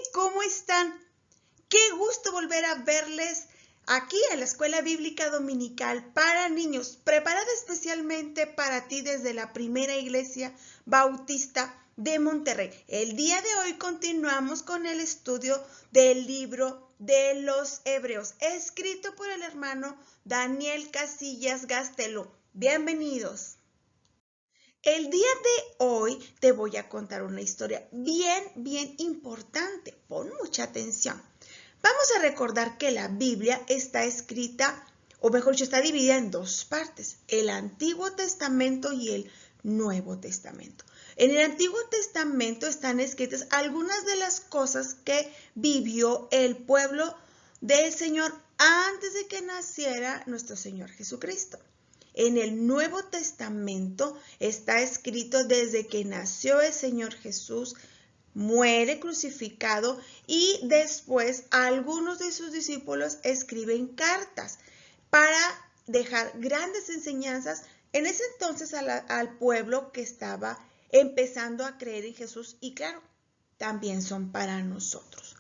¿Cómo están? Qué gusto volver a verles aquí en la Escuela Bíblica Dominical para niños, preparada especialmente para ti desde la Primera Iglesia Bautista de Monterrey. El día de hoy continuamos con el estudio del libro de los Hebreos, escrito por el hermano Daniel Casillas Gastelo. Bienvenidos. El día de hoy te voy a contar una historia bien importante. Pon mucha atención. Vamos a recordar que la Biblia está escrita, o mejor dicho, está dividida en dos partes, el Antiguo Testamento y el Nuevo Testamento. En el Antiguo Testamento están escritas algunas de las cosas que vivió el pueblo del Señor antes de que naciera nuestro Señor Jesucristo. En el Nuevo Testamento está escrito desde que nació el Señor Jesús, muere crucificado y después algunos de sus discípulos escriben cartas para dejar grandes enseñanzas en ese entonces al pueblo que estaba empezando a creer en Jesús y claro, también son para nosotros.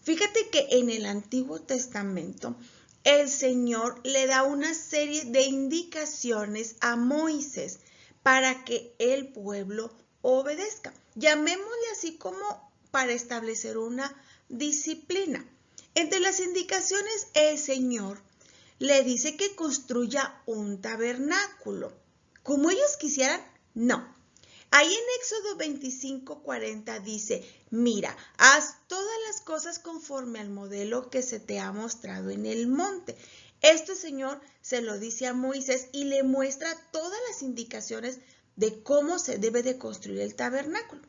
Fíjate que en el Antiguo Testamento el Señor le da una serie de indicaciones a Moisés para que el pueblo obedezca. Llamémosle así como para establecer una disciplina. Entre las indicaciones, el Señor le dice que construya un tabernáculo. ¿Como ellos quisieran? No. Ahí en Éxodo 25:40 dice, mira, haz todas las cosas conforme al modelo que se te ha mostrado en el monte. Esto el Señor se lo dice a Moisés y le muestra todas las indicaciones de cómo se debe de construir el tabernáculo.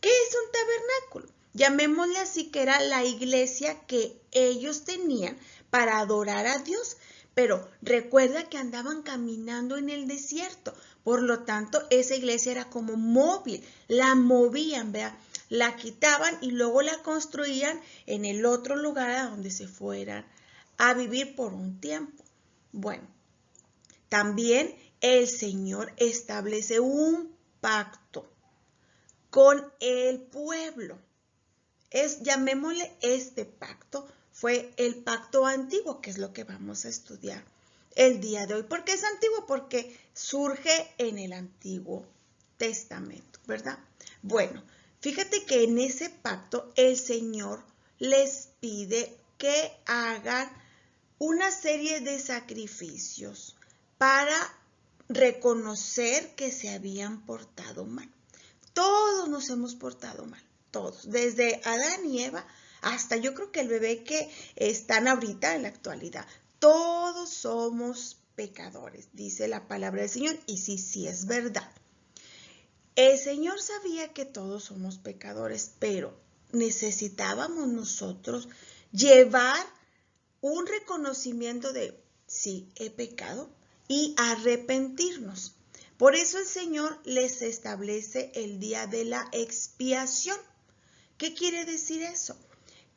¿Qué es un tabernáculo? Llamémosle así que era la iglesia que ellos tenían para adorar a Dios. Pero recuerda que andaban caminando en el desierto. Por lo tanto, esa iglesia era como móvil. La movían, ¿verdad? La quitaban y luego la construían en el otro lugar a donde se fueran a vivir por un tiempo. Bueno, también el Señor establece un pacto con el pueblo. Llamémosle este pacto, fue el pacto antiguo, que es lo que vamos a estudiar el día de hoy. ¿Por qué es antiguo? Porque surge en el Antiguo Testamento, ¿verdad? Bueno, fíjate que en ese pacto el Señor les pide que hagan una serie de sacrificios para reconocer que se habían portado mal. Todos nos hemos portado mal, todos, desde Adán y Eva hasta yo creo que el bebé que están ahorita en la actualidad. Todos somos pecadores, dice la palabra del Señor, y sí es verdad. El Señor sabía que todos somos pecadores, pero necesitábamos nosotros llevar un reconocimiento de sí, he pecado y arrepentirnos. Por eso el Señor les establece el día de la expiación. ¿Qué quiere decir eso?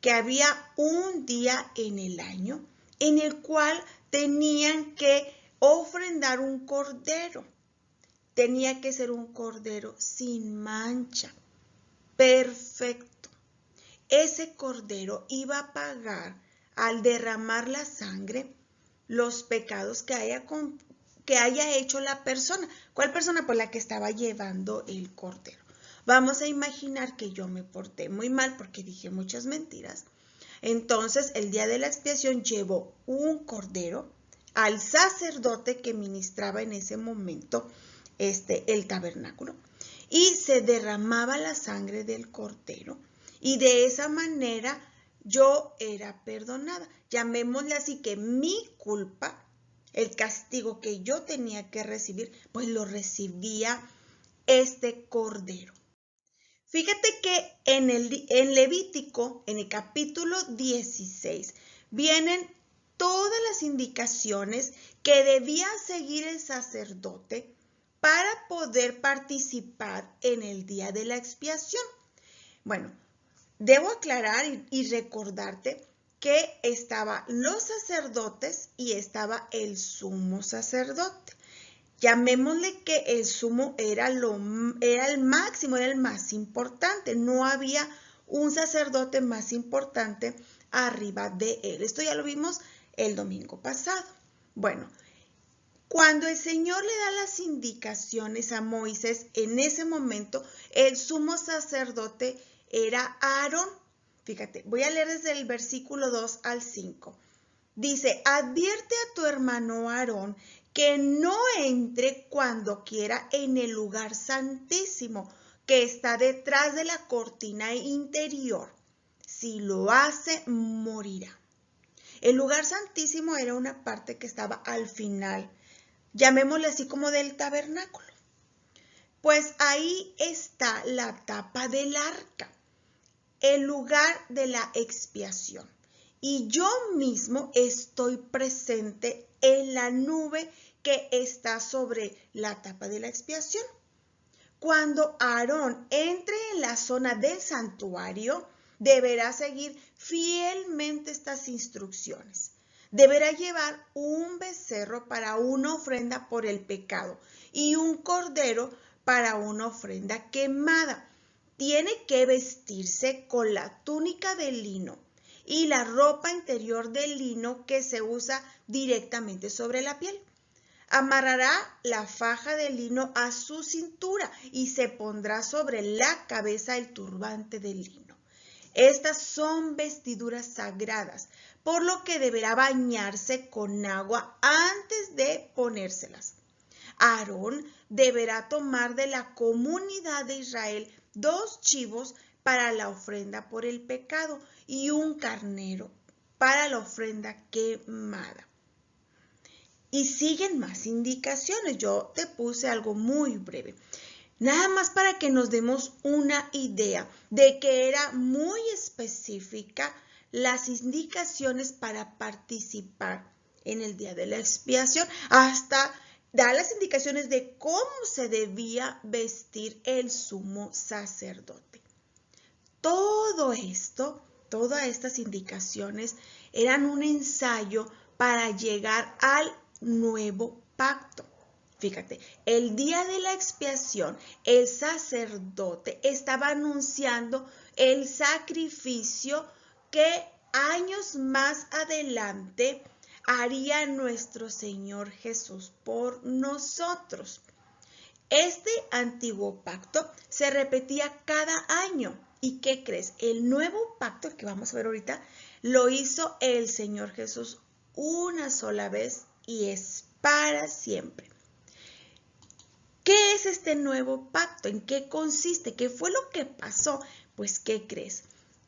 Que había un día en el año en el cual tenían que ofrendar un cordero. Tenía que ser un cordero sin mancha, perfecto. Ese cordero iba a pagar al derramar la sangre los pecados que haya hecho la persona. ¿Cuál persona? Pues la que estaba llevando el cordero. Vamos a imaginar que yo me porté muy mal porque dije muchas mentiras. Entonces, el día de la expiación llevó un cordero al sacerdote que ministraba en ese momento el tabernáculo y se derramaba la sangre del cordero y de esa manera yo era perdonada. Llamémosle así que mi culpa, el castigo que yo tenía que recibir, pues lo recibía este cordero. Fíjate que en Levítico, en el capítulo 16, vienen todas las indicaciones que debía seguir el sacerdote para poder participar en el día de la expiación. Bueno, debo aclarar y recordarte que estaban los sacerdotes y estaba el sumo sacerdote. Llamémosle que el sumo era el máximo, era el más importante. No había un sacerdote más importante arriba de él. Esto ya lo vimos el domingo pasado. Bueno, cuando el Señor le da las indicaciones a Moisés, en ese momento el sumo sacerdote era Aarón. Fíjate, voy a leer desde el versículo 2 al 5. Dice, advierte a tu hermano Aarón que no entre cuando quiera en el lugar santísimo que está detrás de la cortina interior. Si lo hace, morirá. El lugar santísimo era una parte que estaba al final, llamémosle así como del tabernáculo. Pues ahí está la tapa del arca, el lugar de la expiación. Y yo mismo estoy presente en la nube que está sobre la tapa de la expiación. Cuando Aarón entre en la zona del santuario, deberá seguir fielmente estas instrucciones. Deberá llevar un becerro para una ofrenda por el pecado y un cordero para una ofrenda quemada. Tiene que vestirse con la túnica de lino y la ropa interior de lino que se usa directamente sobre la piel. Amarrará la faja de lino a su cintura y se pondrá sobre la cabeza el turbante de lino. Estas son vestiduras sagradas, por lo que deberá bañarse con agua antes de ponérselas. Aarón deberá tomar de la comunidad de Israel 2 chivos para la ofrenda por el pecado y un carnero para la ofrenda quemada. Y siguen más indicaciones. Yo te puse algo muy breve. Nada más para que nos demos una idea de que era muy específica las indicaciones para participar en el día de la expiación. Hasta da las indicaciones de cómo se debía vestir el sumo sacerdote. Todo esto, todas estas indicaciones eran un ensayo para llegar al nuevo pacto. Fíjate, el día de la expiación, el sacerdote estaba anunciando el sacrificio que años más adelante haría nuestro Señor Jesús por nosotros. Este antiguo pacto se repetía cada año. ¿Y qué crees? El nuevo pacto que vamos a ver ahorita lo hizo el Señor Jesús una sola vez y es para siempre. ¿Qué es este nuevo pacto? ¿En qué consiste? ¿Qué fue lo que pasó? Pues, ¿qué crees?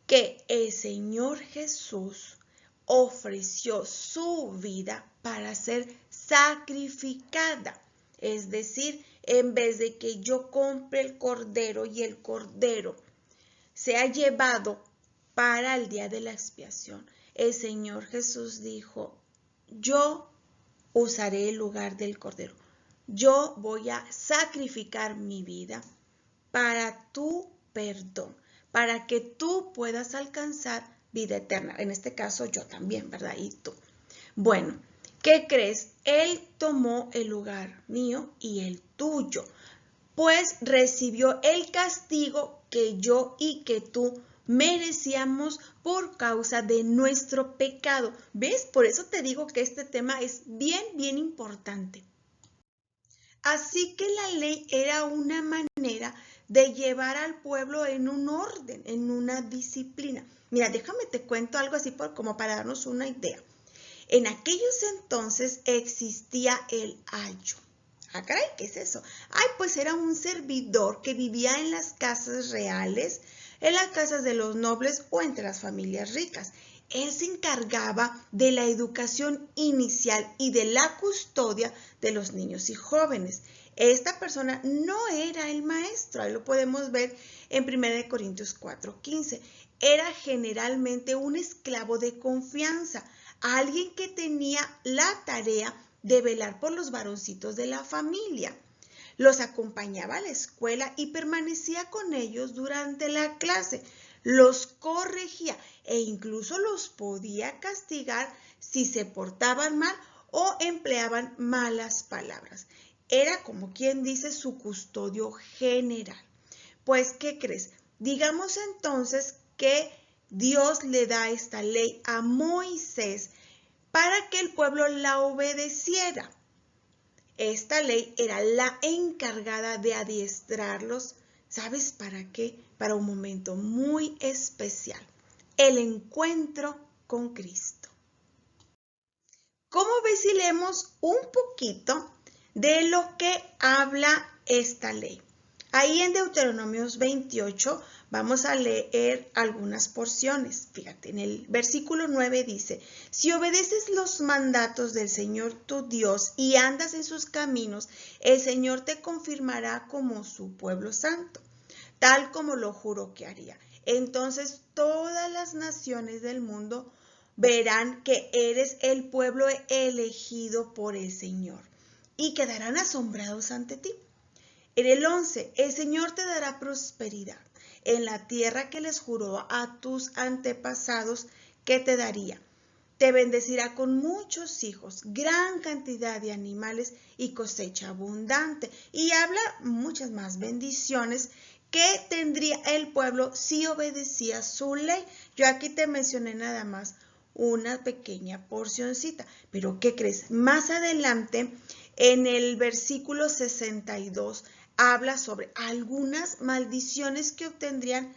Que el Señor Jesús ofreció su vida para ser sacrificada. Es decir, en vez de que yo compre el cordero y el cordero sea llevado para el día de la expiación, el Señor Jesús dijo, yo usaré el lugar del cordero. Yo voy a sacrificar mi vida para tu perdón, para que tú puedas alcanzar vida eterna. En este caso yo también, ¿verdad? Y tú. Bueno, ¿qué crees? Él tomó el lugar mío y el tuyo, pues recibió el castigo que yo y que tú merecíamos por causa de nuestro pecado. ¿Ves? Por eso te digo que este tema es bien importante. Así que la ley era una manera de llevar al pueblo en un orden, en una disciplina. Mira, déjame te cuento algo así como para darnos una idea. En aquellos entonces existía el ayo. Ah, caray, ¿qué es eso? Ay, pues era un servidor que vivía en las casas reales, en las casas de los nobles o entre las familias ricas. Él se encargaba de la educación inicial y de la custodia de los niños y jóvenes. Esta persona no era el maestro, ahí lo podemos ver en 1 Corintios 4:15. Era generalmente un esclavo de confianza, alguien que tenía la tarea de velar por los varoncitos de la familia. Los acompañaba a la escuela y permanecía con ellos durante la clase. Los corregía e incluso los podía castigar si se portaban mal o empleaban malas palabras. Era, como quien dice, su custodio general. Pues, ¿qué crees? Digamos entonces que Dios le da esta ley a Moisés para que el pueblo la obedeciera. Esta ley era la encargada de adiestrarlos. ¿Sabes para qué? Para un momento muy especial, el encuentro con Cristo. ¿Cómo ves si leemos un poquito de lo que habla esta ley? Ahí en Deuteronomios 28 vamos a leer algunas porciones. Fíjate, en el versículo 9 dice, si obedeces los mandatos del Señor tu Dios y andas en sus caminos, el Señor te confirmará como su pueblo santo, tal como lo juró que haría. Entonces todas las naciones del mundo verán que eres el pueblo elegido por el Señor y quedarán asombrados ante ti. En el 11, el Señor te dará prosperidad en la tierra que les juró a tus antepasados que te daría. Te bendecirá con muchos hijos, gran cantidad de animales y cosecha abundante. Y habla muchas más bendiciones que tendría el pueblo si obedecía su ley. Yo aquí te mencioné nada más una pequeña porcioncita. Pero ¿qué crees? Más adelante, en el versículo 62, habla sobre algunas maldiciones que obtendrían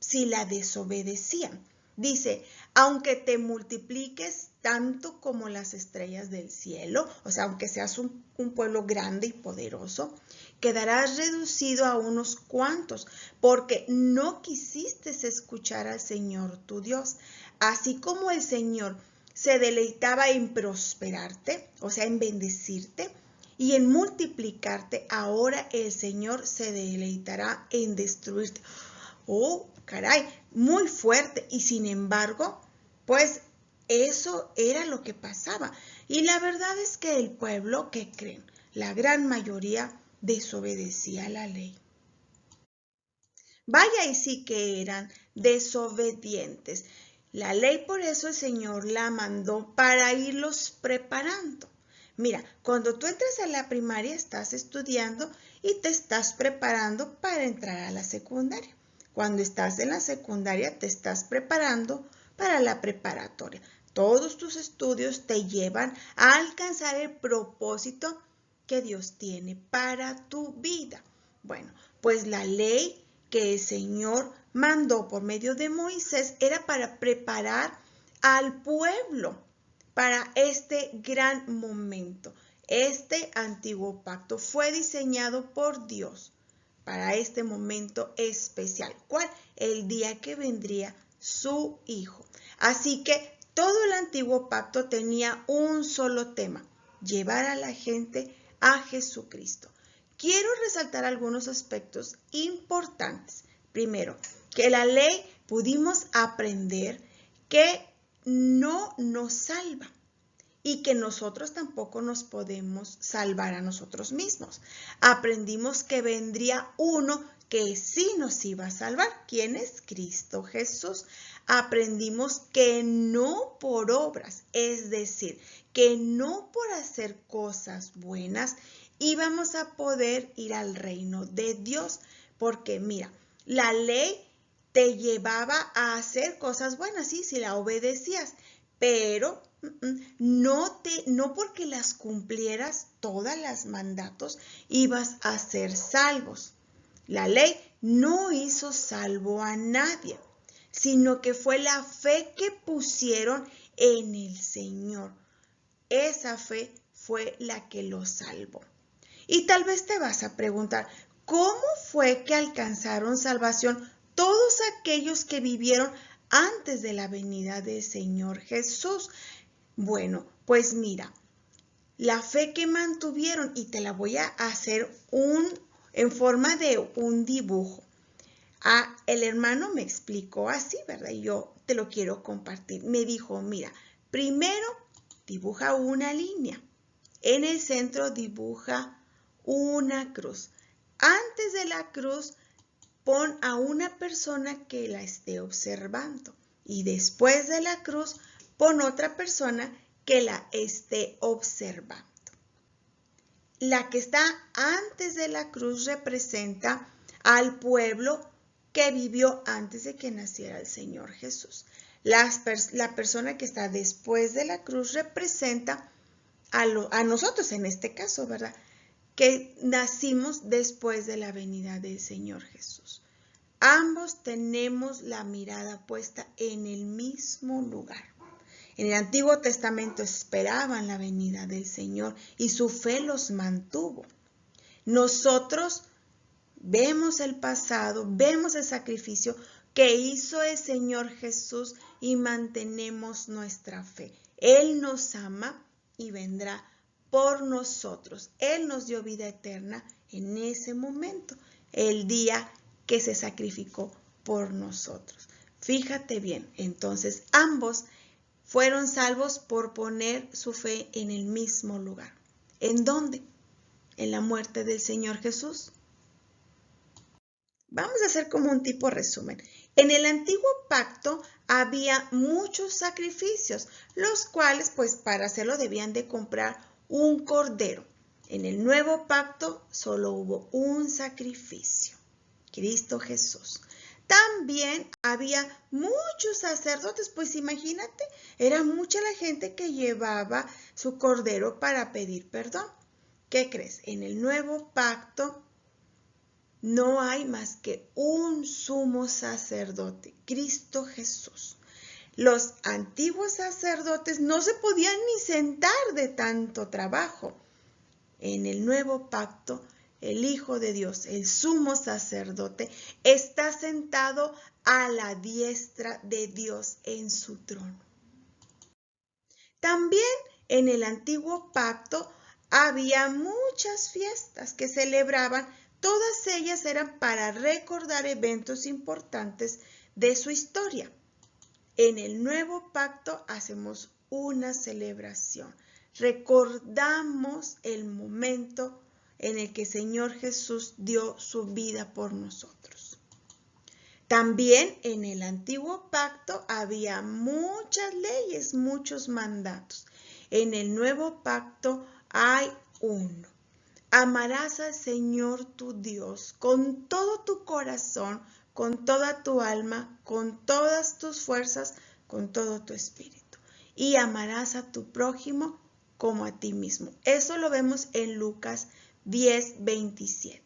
si la desobedecían. Dice, aunque te multipliques tanto como las estrellas del cielo, o sea, aunque seas un pueblo grande y poderoso, quedarás reducido a unos cuantos, porque no quisiste escuchar al Señor tu Dios. Así como el Señor se deleitaba en prosperarte, o sea, en bendecirte, y en multiplicarte, ahora el Señor se deleitará en destruirte. Oh, caray, muy fuerte. Y sin embargo, pues eso era lo que pasaba. Y la verdad es que el pueblo, ¿qué creen? La gran mayoría desobedecía la ley. Vaya, y sí que eran desobedientes. La ley, por eso el Señor la mandó para irlos preparando. Mira, cuando tú entras a la primaria estás estudiando y te estás preparando para entrar a la secundaria. Cuando estás en la secundaria te estás preparando para la preparatoria. Todos tus estudios te llevan a alcanzar el propósito que Dios tiene para tu vida. Bueno, pues la ley que el Señor mandó por medio de Moisés era para preparar al pueblo para este gran momento. Este antiguo pacto fue diseñado por Dios para este momento especial. ¿Cuál? El día que vendría su Hijo. Así que todo el antiguo pacto tenía un solo tema: llevar a la gente a Jesucristo. Quiero resaltar algunos aspectos importantes. Primero, que la ley pudimos aprender que no nos salva y que nosotros tampoco nos podemos salvar a nosotros mismos. Aprendimos que vendría uno que sí nos iba a salvar. ¿Quién es? Cristo Jesús. Aprendimos que no por obras, es decir, que no por hacer cosas buenas íbamos a poder ir al reino de Dios. Porque mira, la ley te llevaba a hacer cosas buenas, sí, si la obedecías, pero no porque las cumplieras todas las mandatos ibas a ser salvos. La ley no hizo salvo a nadie, sino que fue la fe que pusieron en el Señor. Esa fe fue la que los salvó. Y tal vez te vas a preguntar, ¿cómo fue que alcanzaron salvación todos aquellos que vivieron antes de la venida del Señor Jesús? Bueno, pues mira, la fe que mantuvieron, y te la voy a hacer en forma de un dibujo. El hermano me explicó así, ¿verdad? Y yo te lo quiero compartir. Me dijo, mira, primero dibuja una línea. En el centro dibuja una cruz. Antes de la cruz, pon a una persona que la esté observando. Y después de la cruz, pon otra persona que la esté observando. La que está antes de la cruz representa al pueblo que vivió antes de que naciera el Señor Jesús. La persona que está después de la cruz representa a nosotros en este caso, ¿verdad? Que nacimos después de la venida del Señor Jesús. Ambos tenemos la mirada puesta en el mismo lugar. En el Antiguo Testamento esperaban la venida del Señor y su fe los mantuvo. Nosotros vemos el pasado, vemos el sacrificio que hizo el Señor Jesús y mantenemos nuestra fe. Él nos ama y vendrá por nosotros. Él nos dio vida eterna en ese momento, el día que se sacrificó por nosotros. Fíjate bien, entonces ambos fueron salvos por poner su fe en el mismo lugar. ¿En dónde? En la muerte del Señor Jesús. Vamos a hacer como un tipo resumen. En el antiguo pacto había muchos sacrificios, los cuales pues para hacerlo debían de comprar un cordero. En el nuevo pacto solo hubo un sacrificio, Cristo Jesús. También había muchos sacerdotes, pues imagínate, era mucha la gente que llevaba su cordero para pedir perdón. ¿Qué crees? En el nuevo pacto no hay más que un sumo sacerdote, Cristo Jesús. Los antiguos sacerdotes no se podían ni sentar de tanto trabajo. En el nuevo pacto, el Hijo de Dios, el sumo sacerdote, está sentado a la diestra de Dios en su trono. También en el antiguo pacto había muchas fiestas que celebraban. Todas ellas eran para recordar eventos importantes de su historia. En el nuevo pacto hacemos una celebración. Recordamos el momento en el que el Señor Jesús dio su vida por nosotros. También en el antiguo pacto había muchas leyes, muchos mandatos. En el nuevo pacto hay uno. Amarás al Señor tu Dios con todo tu corazón, con toda tu alma, con todas tus fuerzas, con todo tu espíritu. Y amarás a tu prójimo como a ti mismo. Eso lo vemos en Lucas 10:27.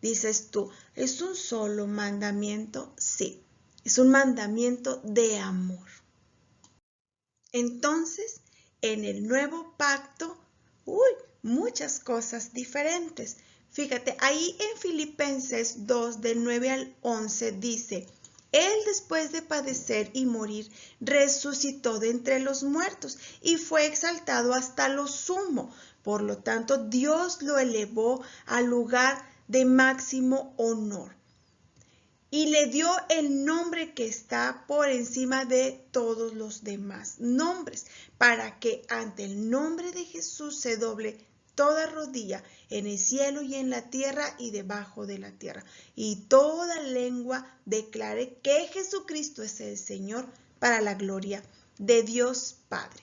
Dices tú, ¿es un solo mandamiento? Sí, es un mandamiento de amor. Entonces, en el nuevo pacto, muchas cosas diferentes. Fíjate, ahí en Filipenses 2, del 9 al 11 dice, Él después de padecer y morir, resucitó de entre los muertos y fue exaltado hasta lo sumo. Por lo tanto, Dios lo elevó al lugar de máximo honor y le dio el nombre que está por encima de todos los demás nombres, para que ante el nombre de Jesús se doble toda rodilla en el cielo y en la tierra y debajo de la tierra, y toda lengua declare que Jesucristo es el Señor, para la gloria de Dios Padre.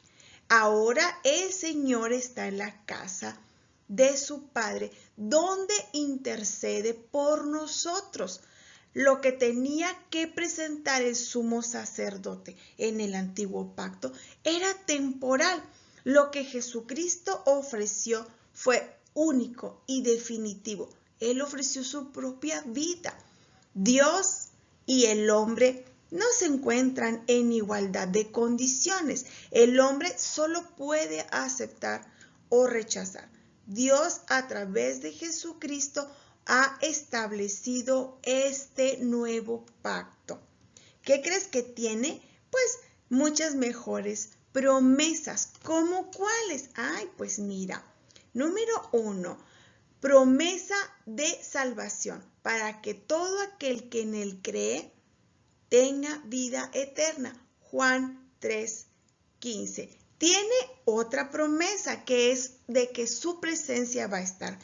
Ahora el Señor está en la casa de su Padre, donde intercede por nosotros. Lo que tenía que presentar el sumo sacerdote en el antiguo pacto era temporal. Lo que Jesucristo ofreció fue único y definitivo. Él ofreció su propia vida. Dios y el hombre no se encuentran en igualdad de condiciones. El hombre solo puede aceptar o rechazar. Dios, a través de Jesucristo, ha establecido este nuevo pacto. ¿Qué crees que tiene? Pues muchas mejores promesas. ¿Cómo cuáles? Pues mira, número 1, promesa de salvación para que todo aquel que en él cree tenga vida eterna. Juan 3:15. Tiene otra promesa que es de que su presencia va a estar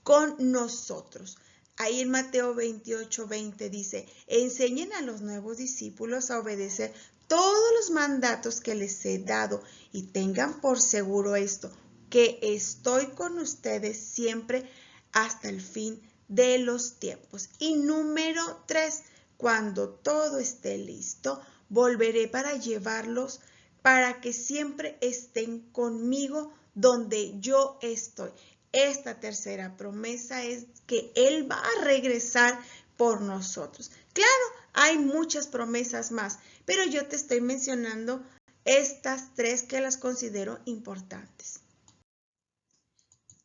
con nosotros. Ahí en Mateo 28:20 dice, enseñen a los nuevos discípulos a obedecer todos los mandatos que les he dado y tengan por seguro esto, que estoy con ustedes siempre hasta el fin de los tiempos. Y número 3, Cuando todo esté listo, volveré para llevarlos, para que siempre estén conmigo donde yo estoy. Esta tercera promesa es que Él va a regresar por nosotros. Claro, hay muchas promesas más, pero yo te estoy mencionando estas tres que las considero importantes.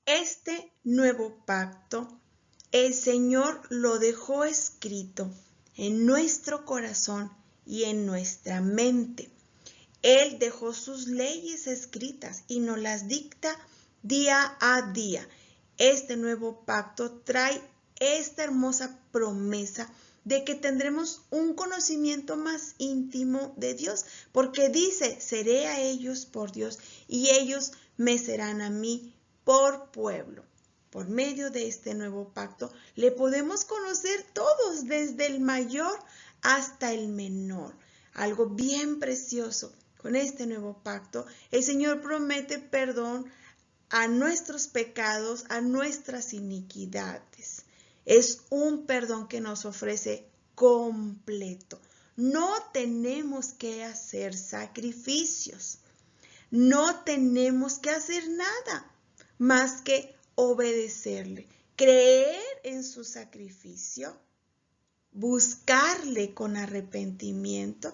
Este nuevo pacto, el Señor lo dejó escrito en nuestro corazón y en nuestra mente. Él dejó sus leyes escritas y nos las dicta día a día. Este nuevo pacto trae esta hermosa promesa de que tendremos un conocimiento más íntimo de Dios, porque dice, seré a ellos por Dios y ellos me serán a mí por pueblo. Por medio de este nuevo pacto le podemos conocer todos, desde el mayor hasta el menor. Algo bien precioso. Con este nuevo pacto, el Señor promete perdón a nuestros pecados, a nuestras iniquidades. Es un perdón que nos ofrece completo. No tenemos que hacer sacrificios. No tenemos que hacer nada más que obedecerle, creer en su sacrificio, buscarle con arrepentimiento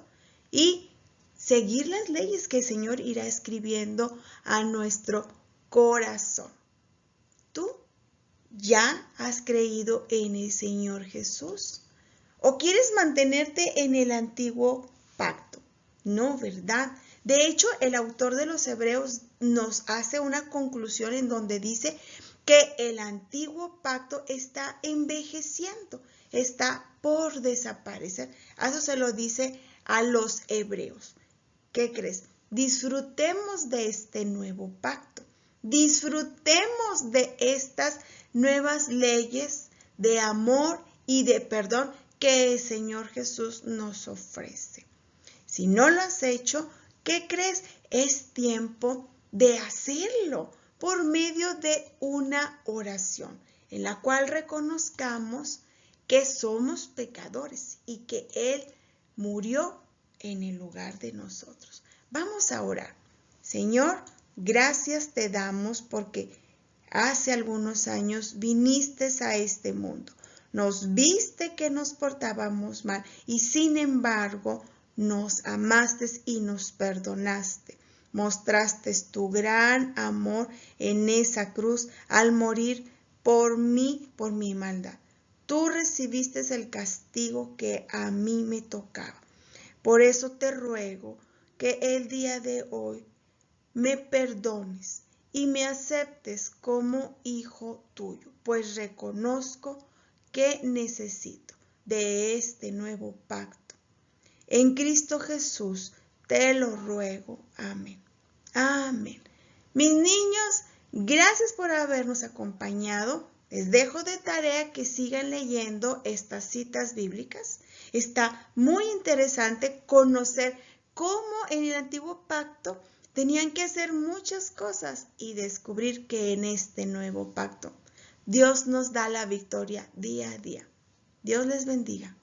y seguir las leyes que el Señor irá escribiendo a nuestro corazón. ¿Tú ya has creído en el Señor Jesús? ¿O quieres mantenerte en el antiguo pacto? No, ¿verdad? De hecho, el autor de los Hebreos nos hace una conclusión en donde dice que el antiguo pacto está envejeciendo, está por desaparecer. Eso se lo dice a los hebreos. ¿Qué crees? Disfrutemos de este nuevo pacto. Disfrutemos de estas nuevas leyes de amor y de perdón que el Señor Jesús nos ofrece. Si no lo has hecho, ¿qué crees? Es tiempo de hacerlo por medio de una oración en la cual reconozcamos que somos pecadores y que Él murió en el lugar de nosotros. Vamos a orar. Señor, gracias te damos porque hace algunos años viniste a este mundo. Nos viste que nos portábamos mal y sin embargo nos amaste y nos perdonaste. Mostraste tu gran amor en esa cruz al morir por mí, por mi maldad. Tú recibiste el castigo que a mí me tocaba. Por eso te ruego que el día de hoy me perdones y me aceptes como hijo tuyo, pues reconozco que necesito de este nuevo pacto. En Cristo Jesús te lo ruego. Amén. Amén. Mis niños, gracias por habernos acompañado. Les dejo de tarea que sigan leyendo estas citas bíblicas. Está muy interesante conocer cómo en el antiguo pacto tenían que hacer muchas cosas y descubrir que en este nuevo pacto Dios nos da la victoria día a día. Dios les bendiga.